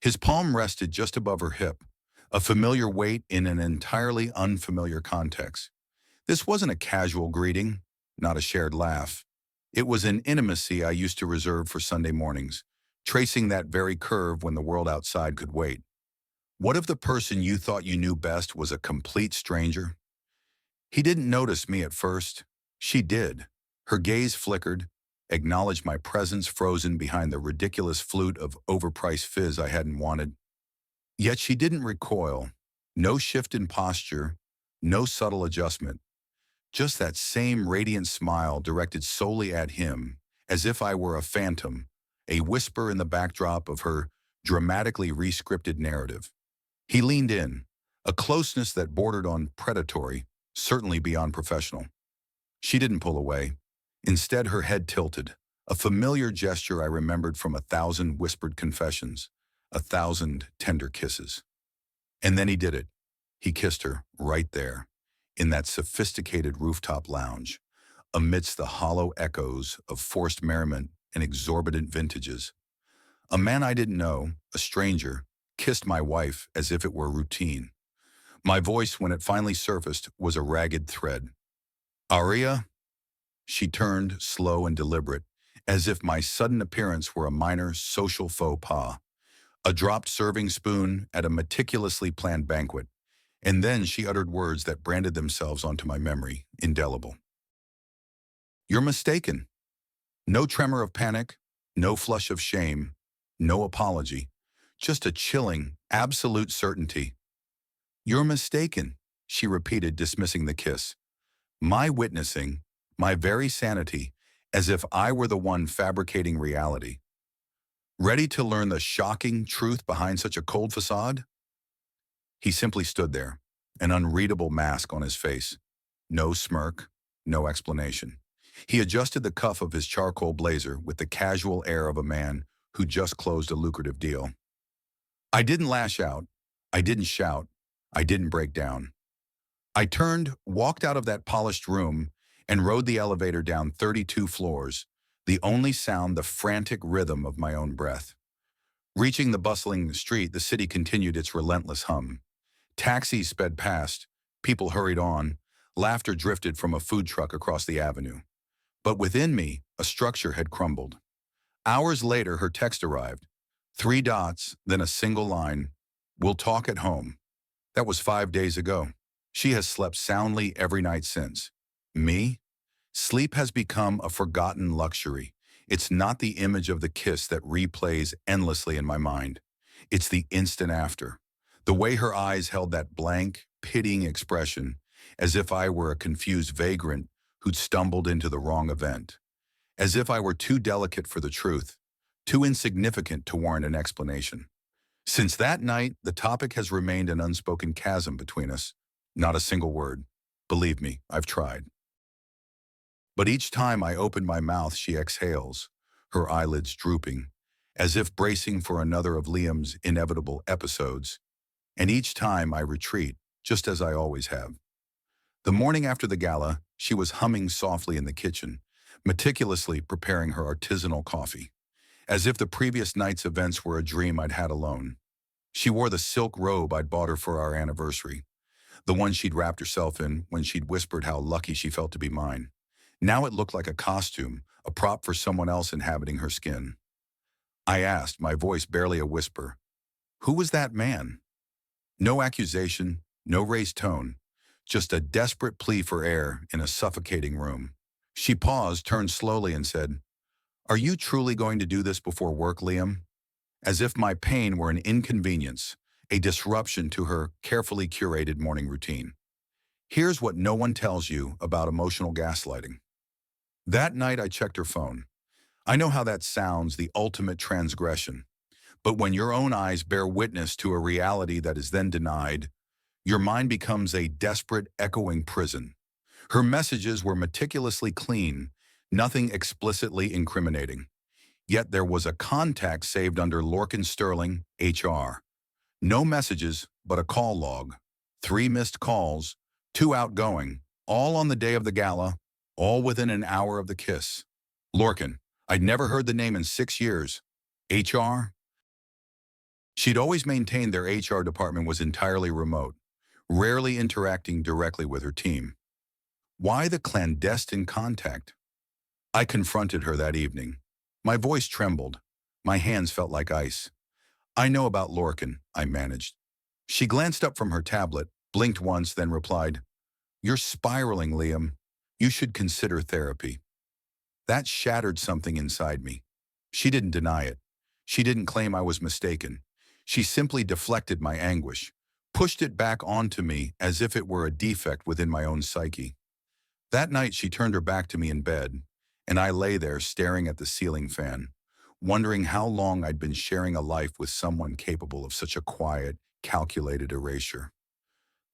His palm rested just above her hip, a familiar weight in an entirely unfamiliar context. This wasn't a casual greeting, not a shared laugh. It was an intimacy I used to reserve for Sunday mornings, tracing that very curve when the world outside could wait. What if the person you thought you knew best was a complete stranger? He didn't notice me at first. She did. Her gaze flickered, acknowledged my presence frozen behind the ridiculous flute of overpriced fizz I hadn't wanted. Yet she didn't recoil. No shift in posture, no subtle adjustment. Just that same radiant smile directed solely at him, as if I were a phantom, a whisper in the backdrop of her dramatically re-scripted narrative. He leaned in, a closeness that bordered on predatory, certainly beyond professional. She didn't pull away. Instead, her head tilted, a familiar gesture I remembered from 1,000 whispered confessions, 1,000 tender kisses. And then he did it. He kissed her right there, in that sophisticated rooftop lounge, amidst the hollow echoes of forced merriment and exorbitant vintages. A man I didn't know, a stranger, kissed my wife as if it were routine. My voice, when it finally surfaced, was a ragged thread. Aria? She turned, slow and deliberate, as if my sudden appearance were a minor social faux pas, a dropped serving spoon at a meticulously planned banquet. And then she uttered words that branded themselves onto my memory, indelible. You're mistaken. No tremor of panic, no flush of shame, no apology, just a chilling, absolute certainty. You're mistaken, she repeated, dismissing the kiss. My witnessing, my very sanity, as if I were the one fabricating reality. Ready to learn the shocking truth behind such a cold facade? He simply stood there, an unreadable mask on his face. No smirk, no explanation. He adjusted the cuff of his charcoal blazer with the casual air of a man who just closed a lucrative deal. I didn't lash out. I didn't shout. I didn't break down. I turned, walked out of that polished room, and rode the elevator down 32 floors, the only sound the frantic rhythm of my own breath. Reaching the bustling street, the city continued its relentless hum. Taxis sped past, people hurried on, laughter drifted from a food truck across the avenue. But within me, a structure had crumbled. Hours later, her text arrived. 3 dots, then a single line. We'll talk at home. That was 5 days ago. She has slept soundly every night since. Me? Sleep has become a forgotten luxury. It's not the image of the kiss that replays endlessly in my mind. It's the instant after. The way her eyes held that blank, pitying expression, as if I were a confused vagrant who'd stumbled into the wrong event. As if I were too delicate for the truth, too insignificant to warrant an explanation. Since that night, the topic has remained an unspoken chasm between us. Not a single word. Believe me, I've tried. But each time I open my mouth, she exhales, her eyelids drooping, as if bracing for another of Liam's inevitable episodes. And each time I retreat, just as I always have. The morning after the gala, she was humming softly in the kitchen, meticulously preparing her artisanal coffee, as if the previous night's events were a dream I'd had alone. She wore the silk robe I'd bought her for our anniversary, the one she'd wrapped herself in when she'd whispered how lucky she felt to be mine. Now it looked like a costume, a prop for someone else inhabiting her skin. I asked, my voice barely a whisper, who was that man? No accusation, no raised tone, just a desperate plea for air in a suffocating room. She paused, turned slowly, and said, are you truly going to do this before work, Liam? As if my pain were an inconvenience, a disruption to her carefully curated morning routine. Here's what no one tells you about emotional gaslighting. That night I checked her phone. I know how that sounds, the ultimate transgression. But when your own eyes bear witness to a reality that is then denied, your mind becomes a desperate, echoing prison. Her messages were meticulously clean, nothing explicitly incriminating. Yet there was a contact saved under Lorcan Sterling, HR. No messages, but a call log. 3 missed calls, 2 outgoing, all on the day of the gala, all within an hour of the kiss. Lorcan. I'd never heard the name in 6 years. HR? She'd always maintained their HR department was entirely remote, rarely interacting directly with her team. Why the clandestine contact? I confronted her that evening. My voice trembled. My hands felt like ice. I know about Lorcan, I managed. She glanced up from her tablet, blinked once, then replied, "You're spiraling, Liam. You should consider therapy." That shattered something inside me. She didn't deny it. She didn't claim I was mistaken. She simply deflected my anguish, pushed it back onto me as if it were a defect within my own psyche. That night she turned her back to me in bed, and I lay there staring at the ceiling fan, wondering how long I'd been sharing a life with someone capable of such a quiet, calculated erasure.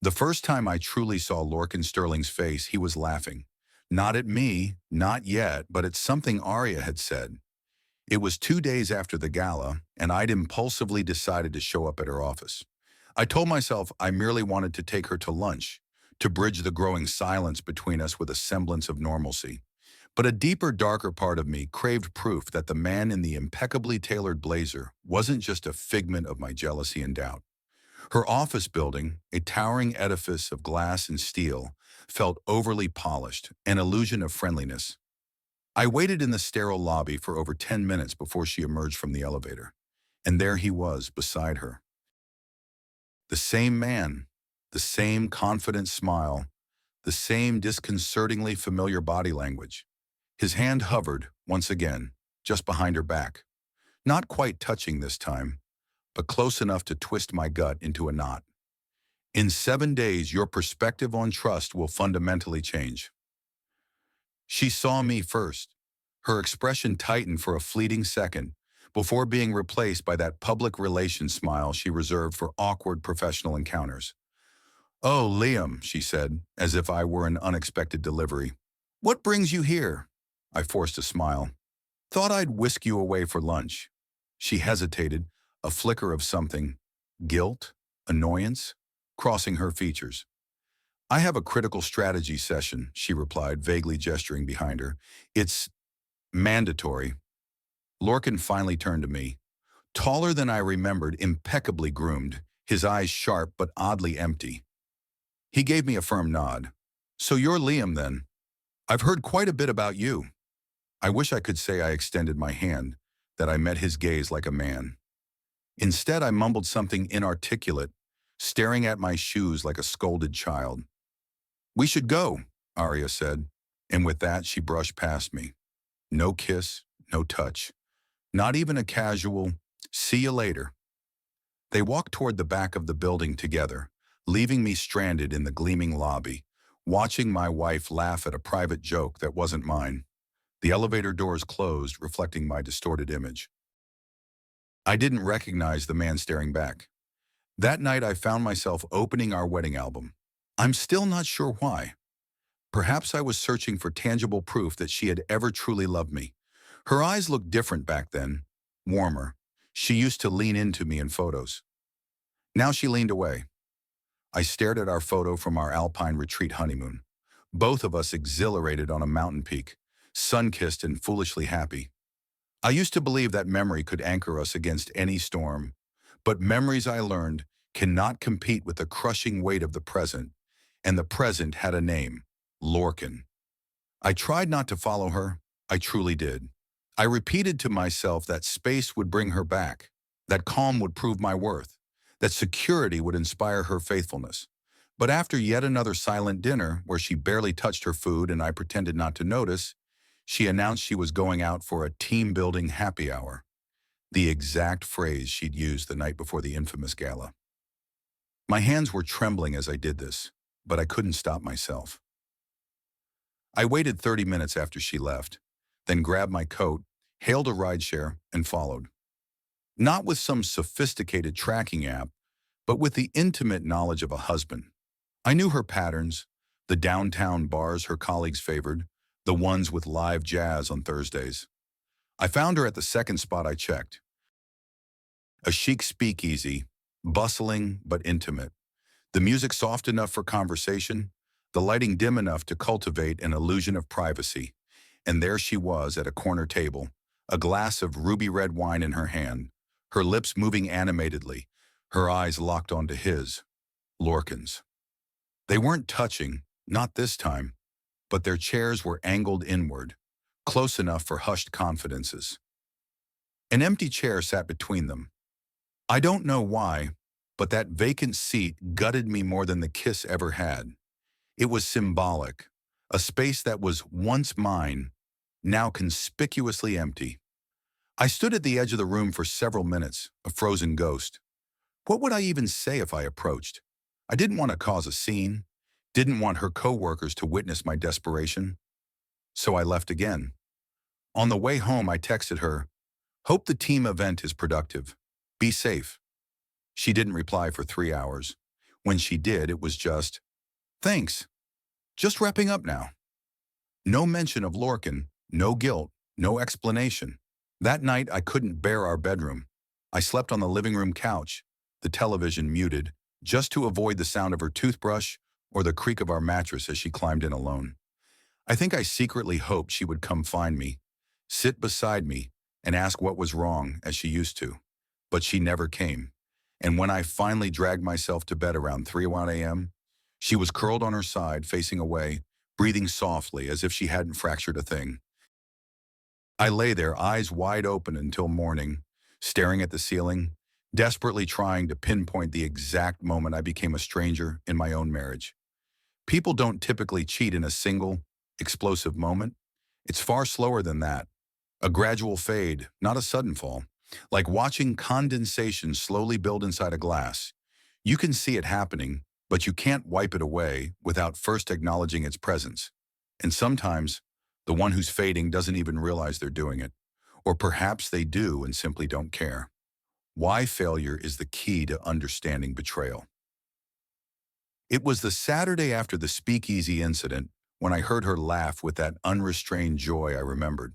The first time I truly saw Lorcan Sterling's face, he was laughing. Not at me, not yet, but at something Arya had said. It was 2 days after the gala, and I'd impulsively decided to show up at her office. I told myself I merely wanted to take her to lunch, to bridge the growing silence between us with a semblance of normalcy. But a deeper, darker part of me craved proof that the man in the impeccably tailored blazer wasn't just a figment of my jealousy and doubt. Her office building, a towering edifice of glass and steel, felt overly polished, an illusion of friendliness. I waited in the sterile lobby for over 10 minutes before she emerged from the elevator. And there he was, beside her. The same man, the same confident smile, the same disconcertingly familiar body language. His hand hovered, once again, just behind her back. Not quite touching this time, but close enough to twist my gut into a knot. In 7 days, your perspective on trust will fundamentally change. She saw me first. Her expression tightened for a fleeting second before being replaced by that public relations smile she reserved for awkward professional encounters. "Oh, Liam," she said, as if I were an unexpected delivery. "What brings you here?" I forced a smile. "Thought I'd whisk you away for lunch." She hesitated, a flicker of something, guilt, annoyance, crossing her features. "I have a critical strategy session," she replied, vaguely gesturing behind her. "It's mandatory." Lorcan finally turned to me. Taller than I remembered, impeccably groomed, his eyes sharp but oddly empty. He gave me a firm nod. "So you're Liam, then? I've heard quite a bit about you." I wish I could say I extended my hand, that I met his gaze like a man. Instead, I mumbled something inarticulate, staring at my shoes like a scolded child. "We should go," Arya said, and with that she brushed past me. No kiss, no touch. Not even a casual, "See you later." They walked toward the back of the building together, leaving me stranded in the gleaming lobby, watching my wife laugh at a private joke that wasn't mine. The elevator doors closed, reflecting my distorted image. I didn't recognize the man staring back. That night I found myself opening our wedding album. I'm still not sure why. Perhaps I was searching for tangible proof that she had ever truly loved me. Her eyes looked different back then, warmer. She used to lean into me in photos. Now she leaned away. I stared at our photo from our alpine retreat honeymoon. Both of us exhilarated on a mountain peak, sun-kissed and foolishly happy. I used to believe that memory could anchor us against any storm, but memories, I learned, cannot compete with the crushing weight of the present, and the present had a name, Lorcan. I tried not to follow her. I truly did. I repeated to myself that space would bring her back, that calm would prove my worth, that security would inspire her faithfulness. But after yet another silent dinner where she barely touched her food and I pretended not to notice, she announced she was going out for a team-building happy hour, the exact phrase she'd used the night before the infamous gala. My hands were trembling as I did this, but I couldn't stop myself. I waited 30 minutes after she left, then grabbed my coat, hailed a rideshare, and followed. Not with some sophisticated tracking app, but with the intimate knowledge of a husband. I knew her patterns, the downtown bars her colleagues favored, the ones with live jazz on Thursdays. I found her at the second spot I checked. A chic speakeasy, bustling but intimate. The music soft enough for conversation, the lighting dim enough to cultivate an illusion of privacy. And there she was at a corner table, a glass of ruby red wine in her hand, her lips moving animatedly, her eyes locked onto his, Lorcan's. They weren't touching, not this time, but their chairs were angled inward, close enough for hushed confidences. An empty chair sat between them. I don't know why, but that vacant seat gutted me more than the kiss ever had. It was symbolic, a space that was once mine, now conspicuously empty. I stood at the edge of the room for several minutes, a frozen ghost. What would I even say if I approached? I didn't want to cause a scene, didn't want her coworkers to witness my desperation. So I left again. On the way home, I texted her, "Hope the team event is productive. Be safe." She didn't reply for 3 hours. When she did, it was just, "Thanks. Just wrapping up now." No mention of Lorcan, no guilt, no explanation. That night, I couldn't bear our bedroom. I slept on the living room couch, the television muted, just to avoid the sound of her toothbrush or the creak of our mattress as she climbed in alone. I think I secretly hoped she would come find me, sit beside me, and ask what was wrong, as she used to. But she never came. And when I finally dragged myself to bed around 3:01 a.m., she was curled on her side, facing away, breathing softly as if she hadn't fractured a thing. I lay there, eyes wide open until morning, staring at the ceiling, desperately trying to pinpoint the exact moment I became a stranger in my own marriage. People don't typically cheat in a single, explosive moment. It's far slower than that. A gradual fade, not a sudden fall. Like watching condensation slowly build inside a glass. You can see it happening, but you can't wipe it away without first acknowledging its presence. And sometimes, the one who's fading doesn't even realize they're doing it. Or perhaps they do and simply don't care. Why failure is the key to understanding betrayal. It was the Saturday after the speakeasy incident when I heard her laugh with that unrestrained joy I remembered.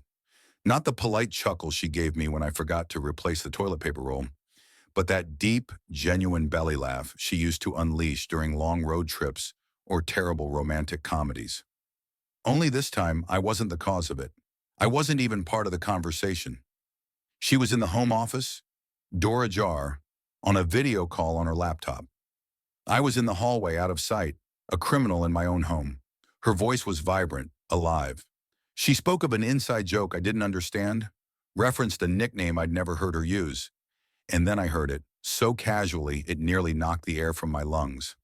Not the polite chuckle she gave me when I forgot to replace the toilet paper roll, but that deep, genuine belly laugh she used to unleash during long road trips or terrible romantic comedies. Only this time, I wasn't the cause of it. I wasn't even part of the conversation. She was in the home office, door ajar, on a video call on her laptop. I was in the hallway out of sight, a criminal in my own home. Her voice was vibrant, alive. She spoke of an inside joke I didn't understand, referenced a nickname I'd never heard her use, and then I heard it, so casually it nearly knocked the air from my lungs.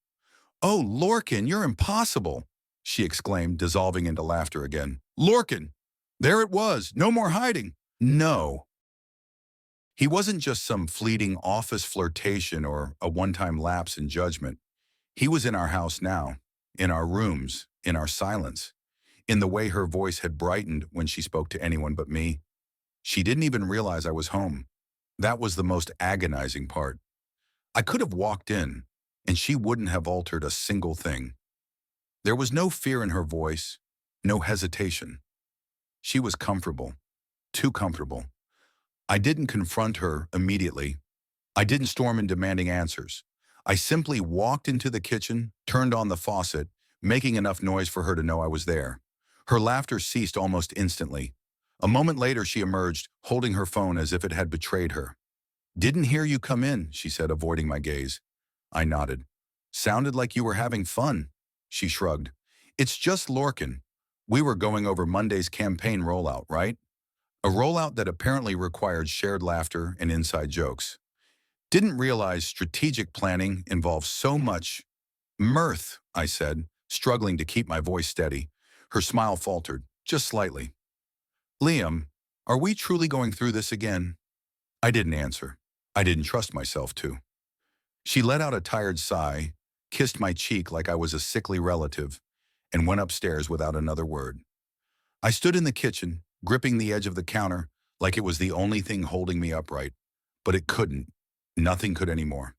"Oh, Lorcan, you're impossible," she exclaimed, dissolving into laughter again. "Lorcan! There it was, no more hiding." No. He wasn't just some fleeting office flirtation or a one-time lapse in judgment. He was in our house now, in our rooms, in our silence, in the way her voice had brightened when she spoke to anyone but me. She didn't even realize I was home. That was the most agonizing part. I could have walked in, and she wouldn't have altered a single thing. There was no fear in her voice, no hesitation. She was comfortable, too comfortable. I didn't confront her immediately. I didn't storm in demanding answers. I simply walked into the kitchen, turned on the faucet, making enough noise for her to know I was there. Her laughter ceased almost instantly. A moment later, she emerged, holding her phone as if it had betrayed her. "Didn't hear you come in," she said, avoiding my gaze. I nodded. "Sounded like you were having fun." She shrugged. "It's just Lorcan. We were going over Monday's campaign rollout, right? A rollout that apparently required shared laughter and inside jokes. Didn't realize strategic planning involves so much mirth," I said, struggling to keep my voice steady. Her smile faltered, just slightly. "Liam, are we truly going through this again?" I didn't answer. I didn't trust myself to. She let out a tired sigh, kissed my cheek like I was a sickly relative, and went upstairs without another word. I stood in the kitchen, gripping the edge of the counter like it was the only thing holding me upright. But it couldn't. Nothing could anymore.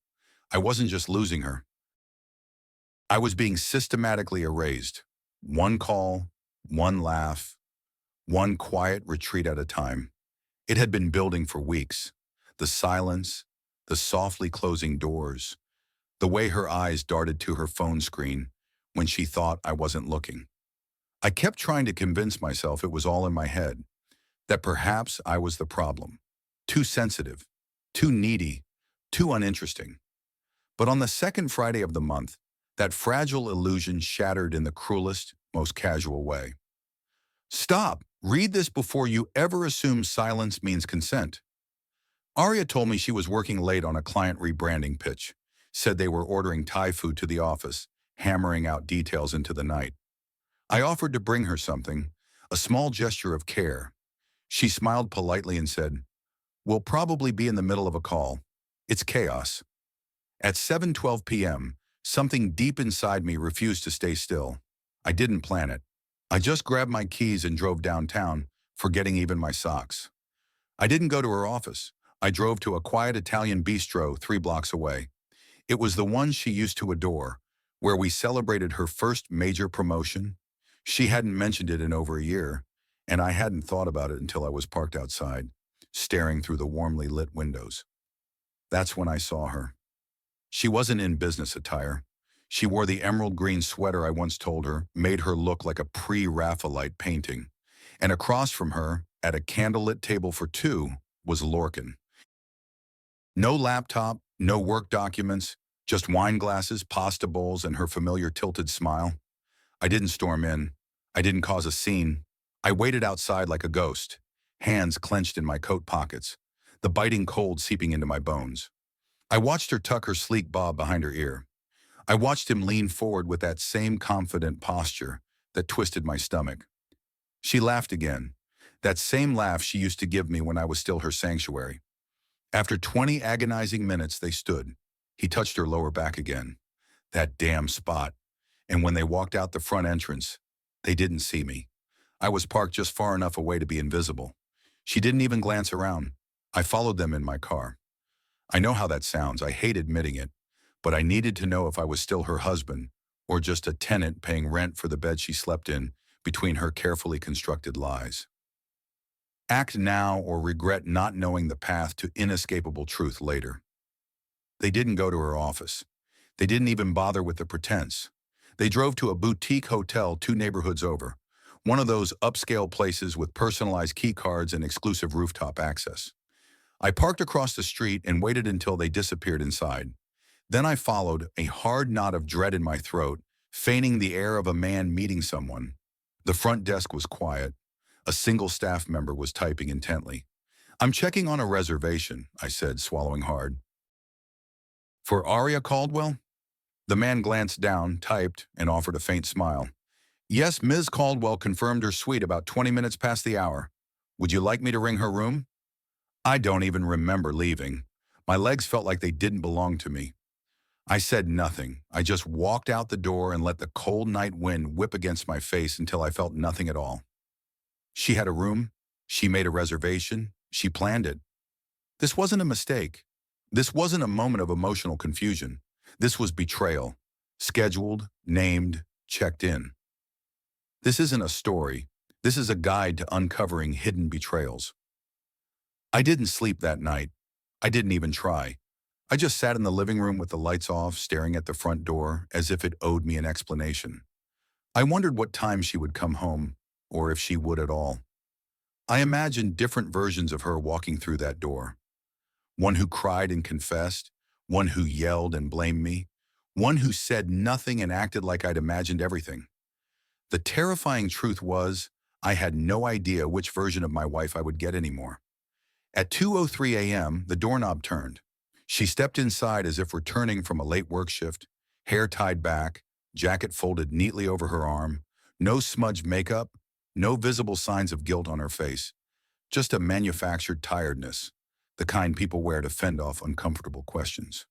I wasn't just losing her. I was being systematically erased. One call, one laugh, one quiet retreat at a time. It had been building for weeks. The silence, the softly closing doors, the way her eyes darted to her phone screen when she thought I wasn't looking. I kept trying to convince myself it was all in my head, that perhaps I was the problem. Too sensitive, too needy, too uninteresting. But on the second Friday of the month, that fragile illusion shattered in the cruelest, most casual way. Stop! Read this before you ever assume silence means consent. Aria told me she was working late on a client rebranding pitch, said they were ordering Thai food to the office, hammering out details into the night. I offered to bring her something, a small gesture of care. She smiled politely and said, "We'll probably be in the middle of a call. It's chaos." At 7:12 p.m., something deep inside me refused to stay still. I didn't plan it. I just grabbed my keys and drove downtown, forgetting even my socks. I didn't go to her office. I drove to a quiet Italian bistro 3 blocks away. It was the one she used to adore, where we celebrated her first major promotion. She hadn't mentioned it in over a year, and I hadn't thought about it until I was parked outside, staring through the warmly lit windows. That's when I saw her. She wasn't in business attire. She wore the emerald green sweater I once told her made her look like a pre-Raphaelite painting. And across from her, at a candlelit table for two, was Lorcan. No laptop, no work documents, just wine glasses, pasta bowls, and her familiar tilted smile. I didn't storm in. I didn't cause a scene. I waited outside like a ghost, hands clenched in my coat pockets, the biting cold seeping into my bones. I watched her tuck her sleek bob behind her ear. I watched him lean forward with that same confident posture that twisted my stomach. She laughed again, that same laugh she used to give me when I was still her sanctuary. After 20 agonizing minutes, they stood. He touched her lower back again. That damn spot. And when they walked out the front entrance, they didn't see me. I was parked just far enough away to be invisible. She didn't even glance around. I followed them in my car. I know how that sounds. I hate admitting it. But I needed to know if I was still her husband or just a tenant paying rent for the bed she slept in between her carefully constructed lies. Act now or regret not knowing the path to inescapable truth later. They didn't go to her office. They didn't even bother with the pretense. They drove to a boutique hotel 2 neighborhoods over, one of those upscale places with personalized key cards and exclusive rooftop access. I parked across the street and waited until they disappeared inside. Then I followed, a hard knot of dread in my throat, feigning the air of a man meeting someone. The front desk was quiet. A single staff member was typing intently. "I'm checking on a reservation," I said, swallowing hard. "For Aria Caldwell?" The man glanced down, typed, and offered a faint smile. "Yes, Ms. Caldwell confirmed her suite about 20 minutes past the hour. Would you like me to ring her room?" I don't even remember leaving. My legs felt like they didn't belong to me. I said nothing. I just walked out the door and let the cold night wind whip against my face until I felt nothing at all. She had a room. She made a reservation. She planned it. This wasn't a mistake. This wasn't a moment of emotional confusion. This was betrayal. Scheduled, named, checked in. This isn't a story. This is a guide to uncovering hidden betrayals. I didn't sleep that night. I didn't even try. I just sat in the living room with the lights off, staring at the front door as if it owed me an explanation. I wondered what time she would come home, or if she would at all. I imagined different versions of her walking through that door. One who cried and confessed, one who yelled and blamed me, one who said nothing and acted like I'd imagined everything. The terrifying truth was, I had no idea which version of my wife I would get anymore. At 2:03 a.m., the doorknob turned. She stepped inside as if returning from a late work shift, hair tied back, jacket folded neatly over her arm, no smudged makeup, no visible signs of guilt on her face, just a manufactured tiredness, the kind people wear to fend off uncomfortable questions.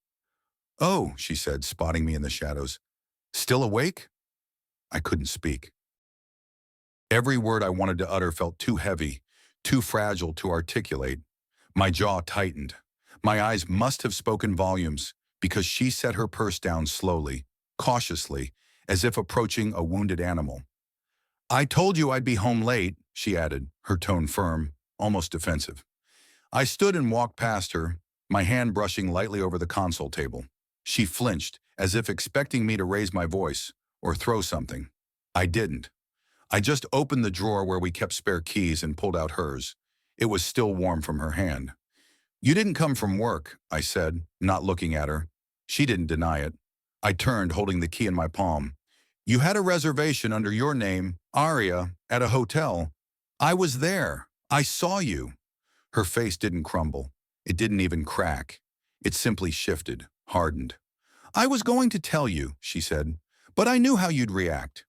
"Oh," she said, spotting me in the shadows. "Still awake?" I couldn't speak. Every word I wanted to utter felt too heavy, too fragile to articulate. My jaw tightened. My eyes must have spoken volumes because she set her purse down slowly, cautiously, as if approaching a wounded animal. "I told you I'd be home late," she added, her tone firm, almost defensive. I stood and walked past her, my hand brushing lightly over the console table. She flinched, as if expecting me to raise my voice or throw something. I didn't. I just opened the drawer where we kept spare keys and pulled out hers. It was still warm from her hand. You didn't come from work, I said, not looking at her. She didn't deny it. I turned, holding the key in my palm. You had a reservation under your name, Aria, at a hotel. I was there. I saw you. Her face didn't crumble. It didn't even crack. It simply shifted, hardened. I was going to tell you, she said, but I knew how you'd react.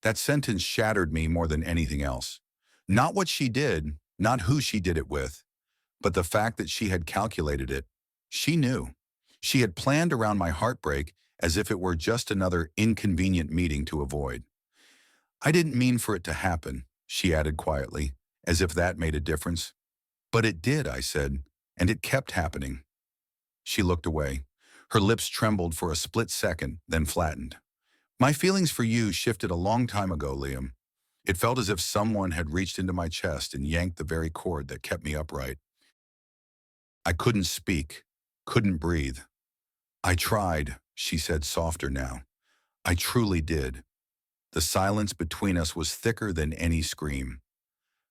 That sentence shattered me more than anything else. Not what she did, not who she did it with, but the fact that she had calculated it. She knew. She had planned around my heartbreak as if it were just another inconvenient meeting to avoid. I didn't mean for it to happen, she added quietly, as if that made a difference. But it did, I said, and it kept happening. She looked away. Her lips trembled for a split second, then flattened. My feelings for you shifted a long time ago, Liam. It felt as if someone had reached into my chest and yanked the very cord that kept me upright. I couldn't speak, couldn't breathe. I tried, she said softer now. I truly did. The silence between us was thicker than any scream.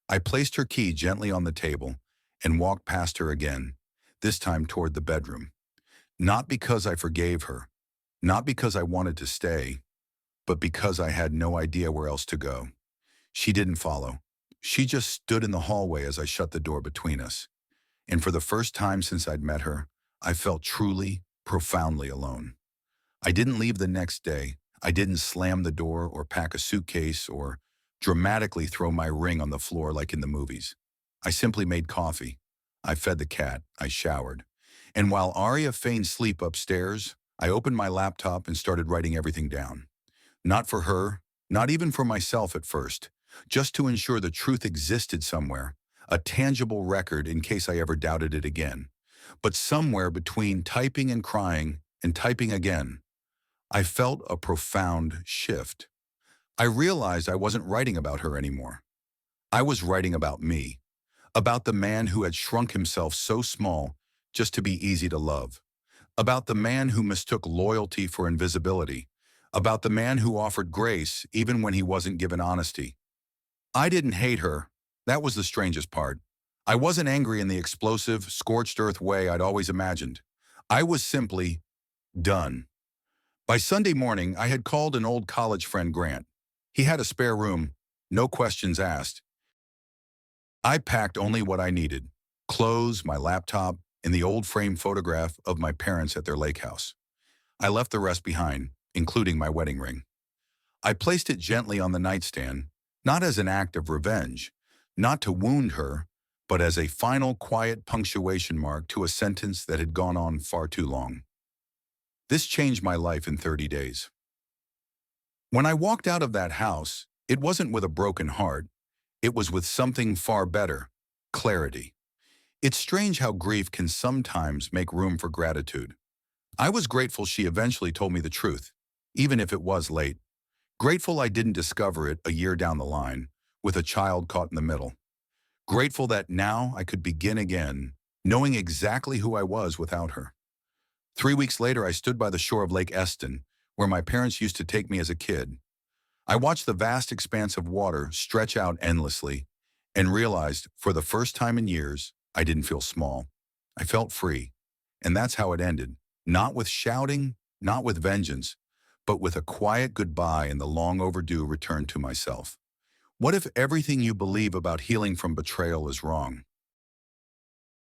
I placed her key gently on the table and walked past her again, this time toward the bedroom. Not because I forgave her, not because I wanted to stay, but because I had no idea where else to go. She didn't follow. She just stood in the hallway as I shut the door between us. And for the first time since I'd met her, I felt truly, profoundly alone. I didn't leave the next day. I didn't slam the door or pack a suitcase or dramatically throw my ring on the floor like in the movies. I simply made coffee. I fed the cat. I showered. And while Arya feigned sleep upstairs, I opened my laptop and started writing everything down. Not for her, not even for myself at first, just to ensure the truth existed somewhere, a tangible record in case I ever doubted it again. But somewhere between typing and crying and typing again, I felt a profound shift. I realized I wasn't writing about her anymore. I was writing about me, about the man who had shrunk himself so small just to be easy to love, about the man who mistook loyalty for invisibility, about the man who offered grace even when he wasn't given honesty. I didn't hate her. That was the strangest part. I wasn't angry in the explosive, scorched earth way I'd always imagined. I was simply done. By Sunday morning, I had called an old college friend, Grant. He had a spare room, no questions asked. I packed only what I needed: clothes, my laptop, and the old frame photograph of my parents at their lake house. I left the rest behind, including my wedding ring. I placed it gently on the nightstand, not as an act of revenge, not to wound her, but as a final quiet punctuation mark to a sentence that had gone on far too long. This changed my life in 30 days. When I walked out of that house, it wasn't with a broken heart. It was with something far better: clarity. It's strange how grief can sometimes make room for gratitude. I was grateful she eventually told me the truth, even if it was late. Grateful I didn't discover it a year down the line, with a child caught in the middle. Grateful that now I could begin again, knowing exactly who I was without her. 3 weeks later, I stood by the shore of Lake Eston, where my parents used to take me as a kid. I watched the vast expanse of water stretch out endlessly and realized, for the first time in years, I didn't feel small. I felt free. And that's how it ended. Not with shouting, not with vengeance, but with a quiet goodbye and the long overdue return to myself. What if everything you believe about healing from betrayal is wrong?